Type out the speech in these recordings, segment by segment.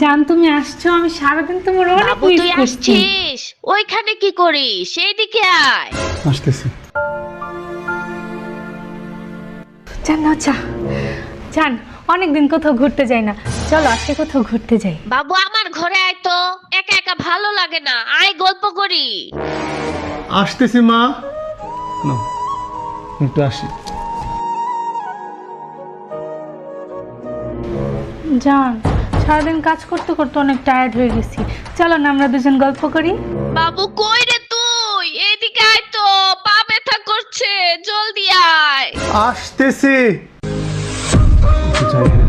জান তুমি আসছো, আমি সারাদিন তোমার অনেক বাবু মিস তুই করছি। আসছিস? ওইখানে কি করিস? সেইদিকে আয়। আসতেছি। জান না জান, অনেকদিন কোথাও ঘুরতে যাই না, চলো আজকে কোথাও ঘুরতে যাই। বাবু আমার ঘরে আয় তো, একা একা ভালো লাগে না, আয় গল্প করি। আসতেছি মা। না, একটু আসি। জান সারাদিন কাজ করতে করতে অনেক টায়ার্ড হয়ে গেছি, চলো না আমরা দুজন গল্প করি। বাবু কই রে তুই? এইদিকে আয় তো, পা ব্যথা করছে, জলদি আয়। আসতেছি। যাই হ্যাঁ।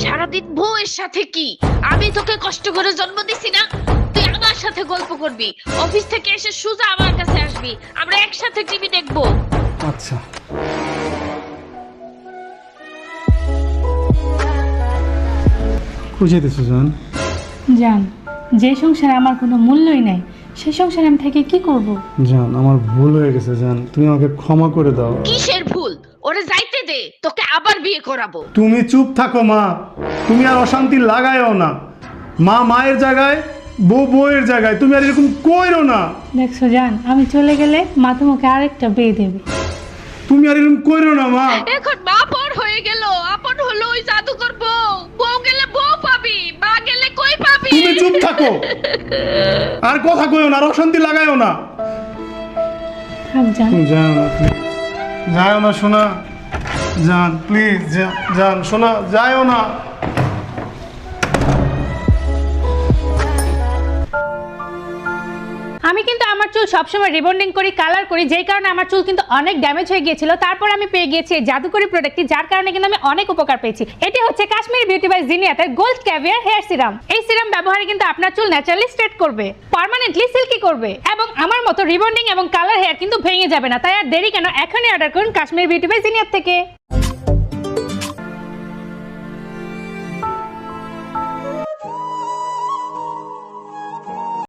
সারাদিন বউয়ের সাথে কি? আমি তোকে কষ্ট করে জন্ম দিছি না? তুই আমার সাথে গল্প করবি, অফিস থেকে এসে সোজা আমার কাছে আসবি, আমরা একসাথে টিভি দেখবো। আচ্ছা। বুঝাইতেছো জান? জান যে সংসারে আমার কোনো মূল্যই নাই, সেই সংসারে আমি থেকে কি করব? জান আমার ভুল হয়ে গেছে জান, তুমি আমাকে ক্ষমা করে দাও। কিসের ভুল? ওরে যাইতে দে, তোকে আবার বিয়ে করাবো। তুমি চুপ থাকো মা, তুমি আর অশান্তি লাগাইও না। মা মায়ের জায়গায়, বউ বউয়ের জায়গায়, তুমি আর এরকম কইরো না। দেখছো জান, আমি চলে গেলে মা তোমাকে আরেকটা বিয়ে দেবে। তুমি আর এরকম কইরো না মা। এখন মা পর হয়ে গেল, আপন হলো ওই জাদুকর বউ। বউ গেলে বউ পাবি, মা গেলে কই পাবি? তুমি চুপ থাকো, আর কথা কইও না, আর অশান্তি লাগাইও না। থাক জান। যাও না please। যাও না শোনা, জান প্লিজ, জান শোনা, যাও না। আমি কিন্তু আমার চুল সবসময় রিবন্ডিং করি, কালার করি, যেই কারণে আমার চুল কিন্তু অনেক ড্যামেজ হয়ে গিয়েছিল। তারপর আমি পেয়ে গিয়েছি এই জাদুকরি প্রোডাক্টটি, যার কারণে কিন্তু আমি অনেক উপকার পেয়েছি। এটি হচ্ছে কাশ্মীর বিউটি বাই জিনিয়াতের গোল্ড ক্যাভিয়ার হেয়ার সিরাম। এই সিরাম ব্যবহারে কিন্তু আপনার চুল ন্যাচারালি স্ট্রেট করবে, পার্মানেন্টলি সিল্কি করবে, এবং আমার মতো রিবন্ডিং এবং কালার হেয়ার কিন্তু ভেঙে যাবে না। তাই আর দেরি কেন, এখনই অর্ডার করুন কাশ্মীর বিউটি বাই জিনিয়াত থেকে।